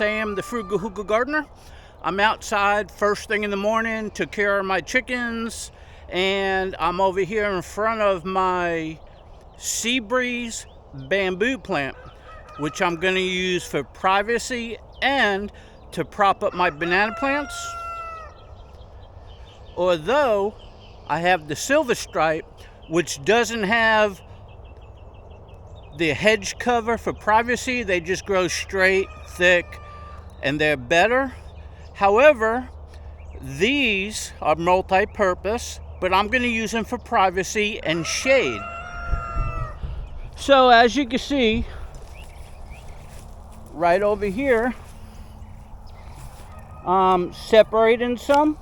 Sam, the Frugal Hugel gardener. I'm outside first thing in the morning, took care of my chickens, and I'm over here in front of my Seabreeze Bamboo plant, which I'm going to use for privacy and to prop up my banana plants. Although I have the silver stripe, which doesn't have the hedge cover for privacy. They just grow straight, thick, and they're better. However, these are multi-purpose, but I'm going to use them for privacy and shade. So as you can see, right over here, I'm separating some.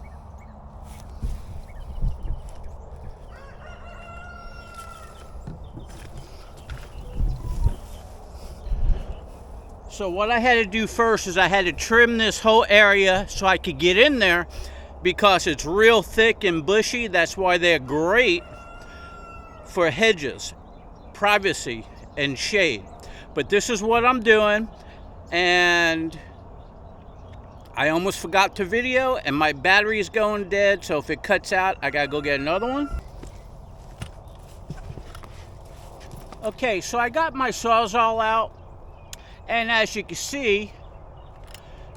So what I had to do first is I had to trim this whole area so I could get in there, because it's real thick and bushy. That's why they're great for hedges, privacy, and shade. But this is what I'm doing, and I almost forgot to video, and my battery is going dead, so if it cuts out, I gotta go get another one. Okay, so I got my Sawzall out. And as you can see,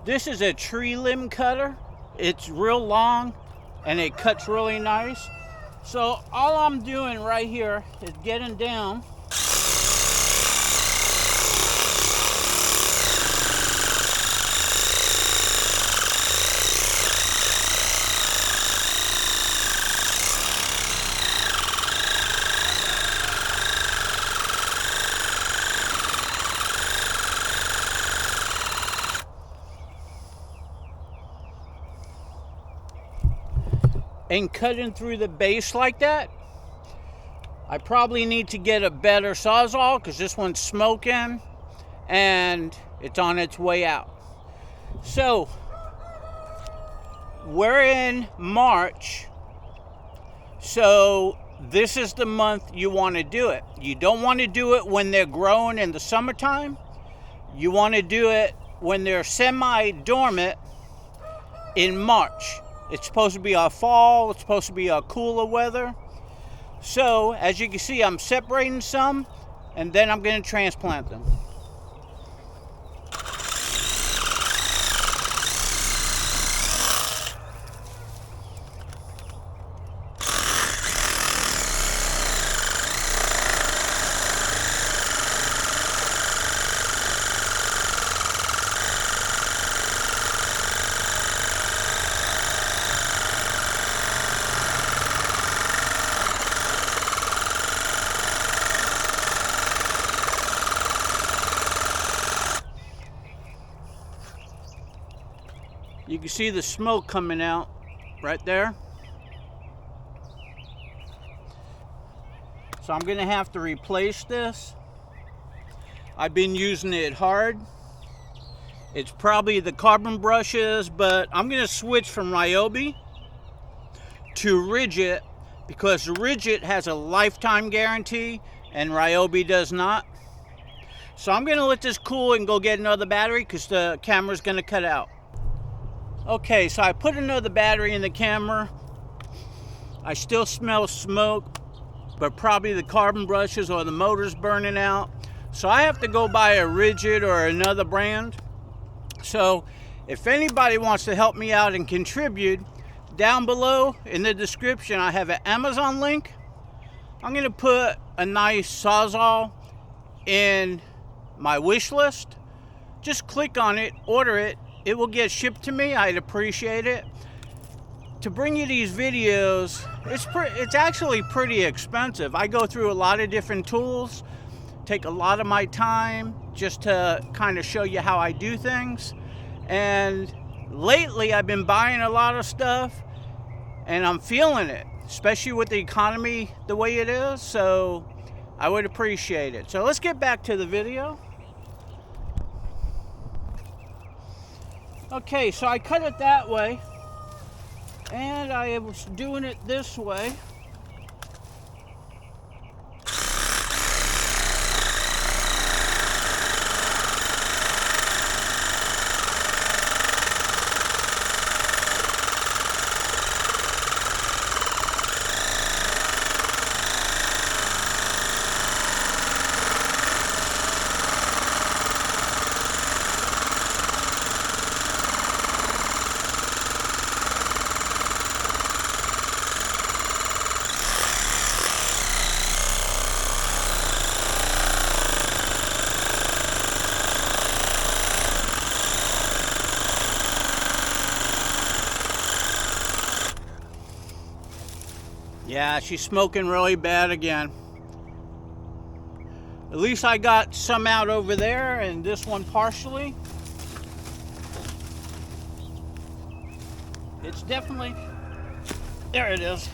this is a tree limb cutter. It's real long and it cuts really nice. So all I'm doing right here is getting down. And cutting through the base like that. I probably need to get a better Sawzall because this one's smoking and it's on its way out. So we're in March, so this is the month you want to do it. You don't want to do it when they're growing in the summertime. You want to do it when they're semi-dormant in March. It's supposed to be our fall, it's supposed to be our cooler weather. So, as you can see, I'm separating some, and then I'm going to transplant them. You can see the smoke coming out right there. So I'm going to have to replace this. I've been using it hard. It's probably the carbon brushes, but I'm going to switch from Ryobi to Rigid, because Rigid has a lifetime guarantee and Ryobi does not. So I'm going to let this cool and go get another battery because the camera's going to cut out. Okay, so I put another battery in the camera. I still smell smoke, but probably the carbon brushes or the motor's burning out. So I have to go buy a Rigid or another brand. So if anybody wants to help me out and contribute, down below in the description I have an Amazon link. I'm going to put a nice Sawzall in my wish list. Just click on it, order it. It will get shipped to me. I'd appreciate it. To bring you these videos, it's actually pretty expensive. I go through a lot of different tools, take a lot of my time just to kind of show you how I do things. And lately I've been buying a lot of stuff and I'm feeling it, especially with the economy the way it is. So I would appreciate it. So let's get back to the video. Okay, so I cut it that way, and I was doing it this way. Yeah, she's smoking really bad again. At least I got some out over there and this one partially. It's definitely, there it is.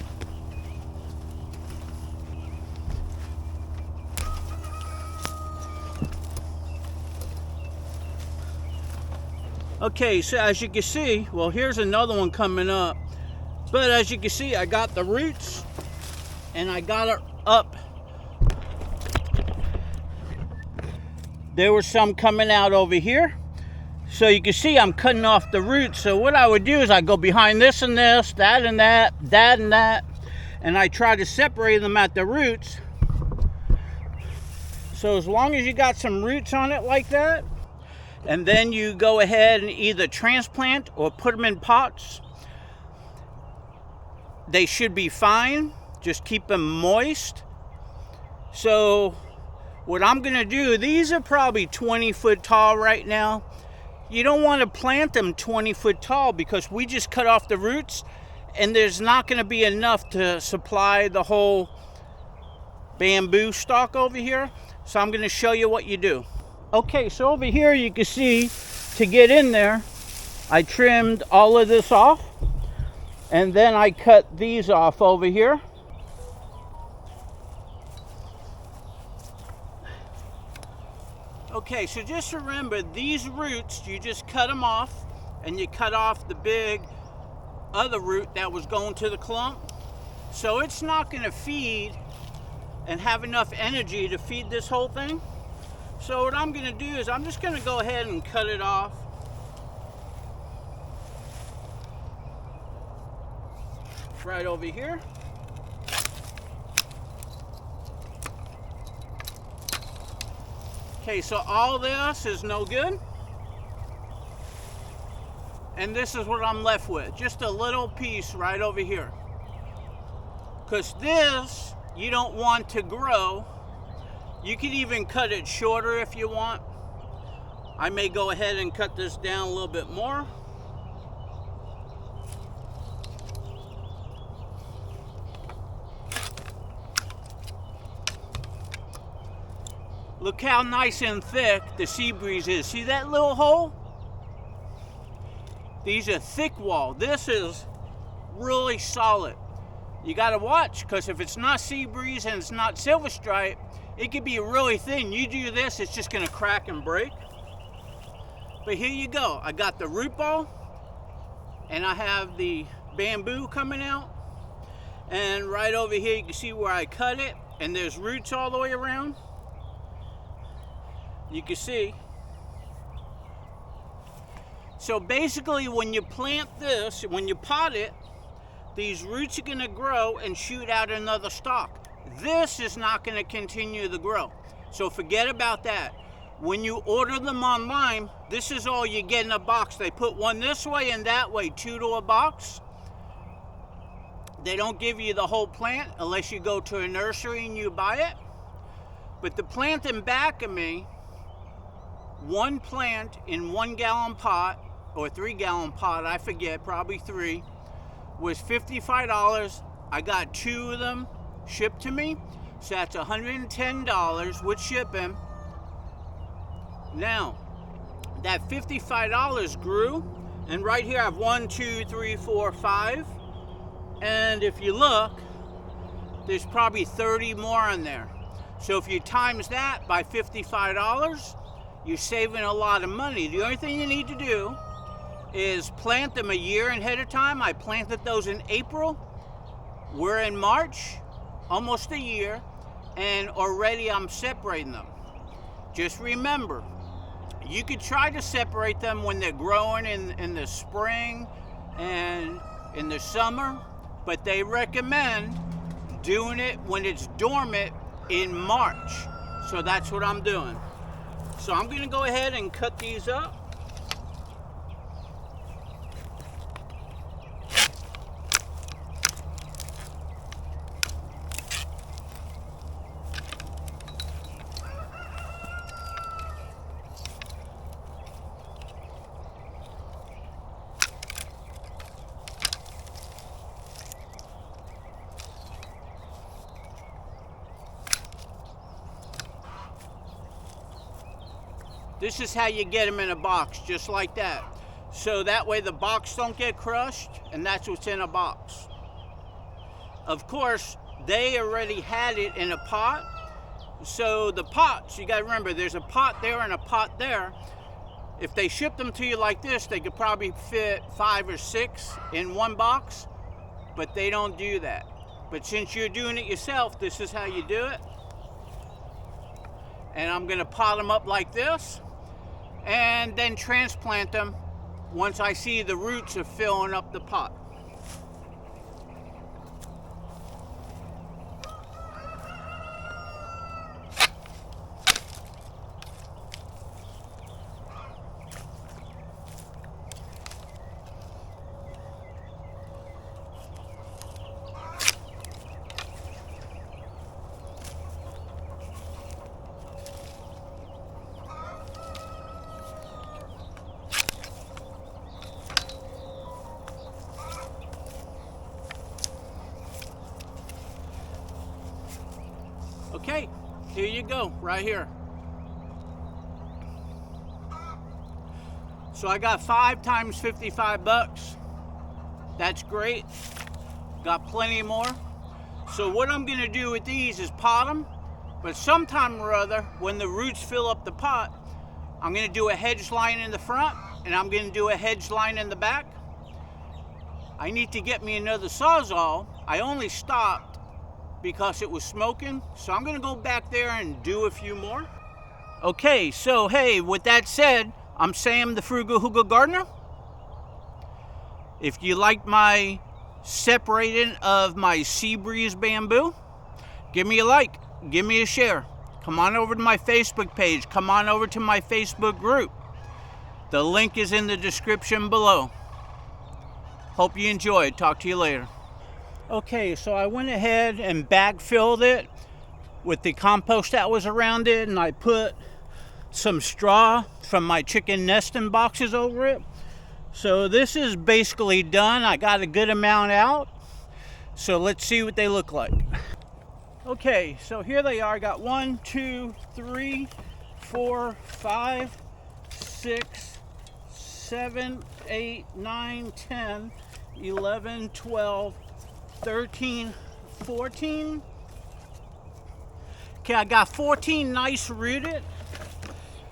Okay, so as you can see, well, here's another one coming up. But as you can see, I got the roots and I got it up. There was some coming out over here. So you can see I'm cutting off the roots. So what I would do is I go behind this and this, that and that, that and that, and I try to separate them at the roots. So as long as you got some roots on it like that, and then you go ahead and either transplant or put them in pots, they should be fine. Just keep them moist. So what I'm gonna do, these are probably 20 foot tall right now. You don't want to plant them 20 foot tall because we just cut off the roots and there's not going to be enough to supply the whole bamboo stalk over here. So I'm going to show you what you do. Okay, so over here you can see, to get in there, I trimmed all of this off and then I cut these off over here. Okay, so just remember, these roots, you just cut them off and you cut off the big other root that was going to the clump. So it's not going to feed and have enough energy to feed this whole thing. So what I'm going to do is I'm just going to go ahead and cut it off. Right over here. Okay, so all this is no good. And this is what I'm left with. Just a little piece right over here. Because this, you don't want to grow. You can even cut it shorter if you want. I may go ahead and cut this down a little bit more. Look how nice and thick the Seabreeze is. See that little hole? These are thick wall. This is really solid. You gotta watch, because if it's not Seabreeze and it's not Silver Stripe, it could be really thin. You do this, it's just gonna crack and break. But here you go. I got the root ball and I have the bamboo coming out. And right over here you can see where I cut it, and there's roots all the way around. You can see. So basically when you plant this, when you pot it, these roots are going to grow and shoot out another stalk. This is not going to continue to grow. So forget about that. When you order them online, this is all you get in a box. They put one this way and that way, 2 to a box. They don't give you the whole plant unless you go to a nursery and you buy it. But the plant in back of me, one plant in 1 gallon pot or 3 gallon pot, I forget, probably 3, was $55. I got 2 of them shipped to me, so that's $110 with shipping. Now that $55 grew, and right here I have 1, 2, 3, 4, 5, and if you look, there's probably 30 more in there. So if you times that by $55, you're saving a lot of money. The only thing you need to do is plant them a year ahead of time. I planted those in April. We're in March, almost a year, and already I'm separating them. Just remember, you could try to separate them when they're growing in the spring and in the summer, but they recommend doing it when it's dormant in March. So that's what I'm doing. So I'm going to go ahead and cut these up. This is how you get them in a box, just like that. So that way the box don't get crushed, and that's what's in a box. Of course, they already had it in a pot. So the pots, you gotta remember, there's a pot there and a pot there. If they shipped them to you like this, they could probably fit 5 or 6 in one box, but they don't do that. But since you're doing it yourself, this is how you do it. And I'm gonna pot them up like this, and then transplant them once I see the roots are filling up the pot. Okay, here you go, right here. So I got 5 times 55 bucks. That's great. Got plenty more. So what I'm gonna do with these is pot them, but sometime or other, when the roots fill up the pot, I'm gonna do a hedge line in the front, and I'm gonna do a hedge line in the back. I need to get me another Sawzall. I only stopped because it was smoking, so I'm gonna go back there and do a few more. Okay, so hey, with that said, I'm Sam the Frugal Hugel Gardener. If you like my separating of my Seabreeze Bambo, give me a like, give me a share. Come on over to my Facebook page, come on over to my Facebook group. The link is in the description below. Hope you enjoyed. Talk to you later. Okay, so I went ahead and backfilled it with the compost that was around it, and I put some straw from my chicken nesting boxes over it. So this is basically done. I got a good amount out. So let's see what they look like. Okay, so here they are. I got 1, 2, 3, 4, 5, 6, 7, 8, 9, 10, 11, 12, 13, 14. Okay, I got 14 nice rooted,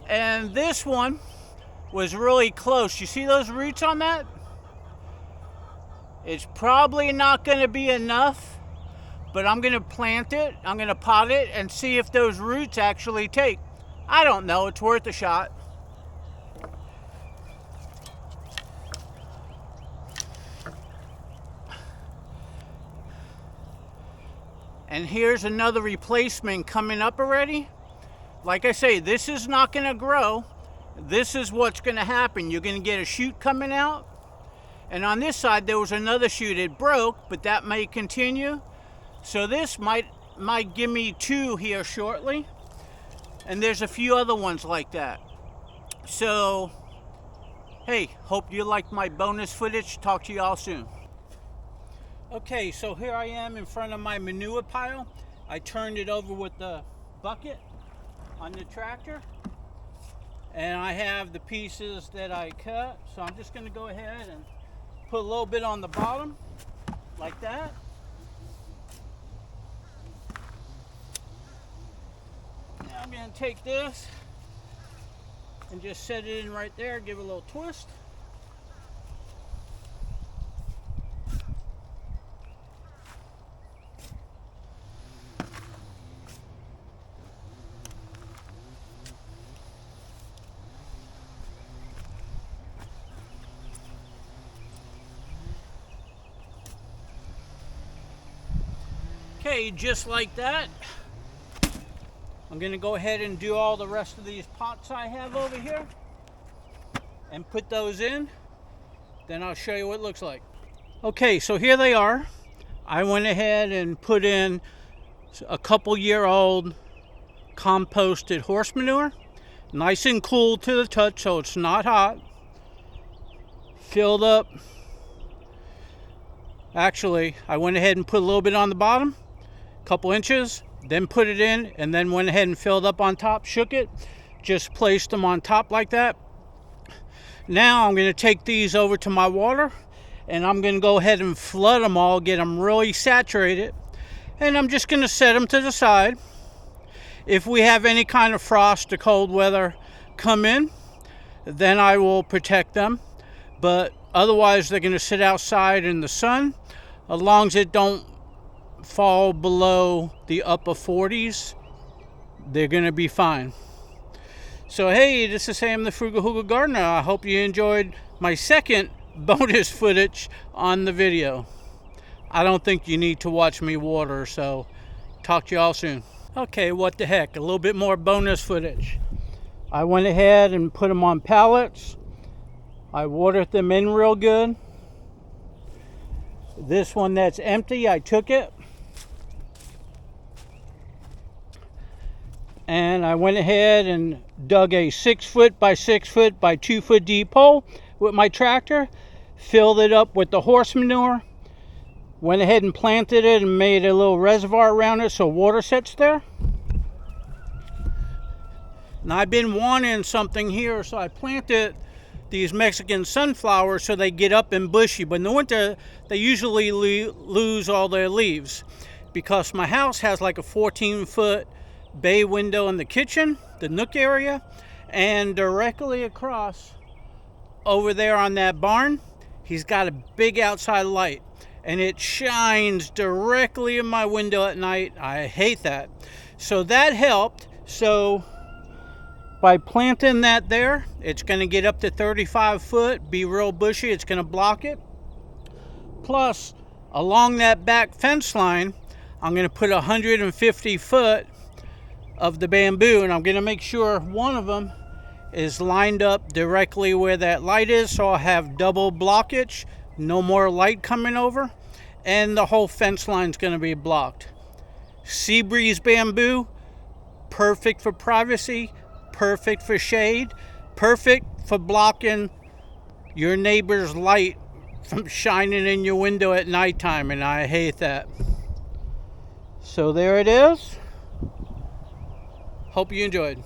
and this one was really close. You see those roots on that? It's probably not going to be enough, but I'm going to plant it, I'm going to pot it, and see if those roots actually take. I don't know, it's worth a shot. And here's another replacement coming up already. Like I say, this is not going to grow. This is what's going to happen. You're going to get a shoot coming out. And on this side, there was another shoot. It broke, but that may continue. So this might give me 2 here shortly. And there's a few other ones like that. So, hey, hope you liked my bonus footage. Talk to you all soon. Okay, so here I am in front of my manure pile. I turned it over with the bucket on the tractor, and I have the pieces that I cut. So I'm just going to go ahead and put a little bit on the bottom like that. Now I'm going to take this and just set it in right there, give it a little twist. Okay, just like that. I'm gonna go ahead and do all the rest of these pots I have over here and put those in. Then I'll show you what it looks like. Okay, so here they are. I went ahead and put in a couple-year-old composted horse manure. Nice and cool to the touch, so it's not hot. Filled up. Actually, I went ahead and put a little bit on the bottom, a couple inches, then put it in, and then went ahead and filled up on top, shook it, just placed them on top like that. Now I'm going to take these over to my water, and I'm going to go ahead and flood them all, get them really saturated, and I'm just going to set them to the side. If we have any kind of frost or cold weather come in, then I will protect them, but otherwise they're going to sit outside in the sun as long as it don't fall below the upper 40s. They're going to be fine. So hey, this is Sam the Frugal Hugel Gardener. I hope you enjoyed my second bonus footage on the video. I don't think you need to watch me water, so talk to y'all soon. Okay, what the heck, a little bit more bonus footage. I went ahead and put them on pallets. I watered them in real good. This one that's empty, I took it. And I went ahead and dug a 6 foot by 6 foot by 2 foot deep hole with my tractor. Filled it up with the horse manure. Went ahead and planted it and made a little reservoir around it so water sits there. And I've been wanting something here, so I planted these Mexican sunflowers so they get up and bushy. But in the winter, they usually lose all their leaves because my house has like a 14-foot bay window in the kitchen, the nook area, and directly across over there on that barn, he's got a big outside light, and it shines directly in my window at night. I hate that. So that helped. So by planting that there, it's going to get up to 35 foot, be real bushy. It's going to block it. Plus, along that back fence line, I'm going to put 150 foot of the bamboo, and I'm going to make sure one of them is lined up directly where that light is, so I'll have double blockage, no more light coming over, and the whole fence line is going to be blocked. Seabreeze Bambo, perfect for privacy, perfect for shade, perfect for blocking your neighbor's light from shining in your window at nighttime, and I hate that. So there it is. Hope you enjoyed.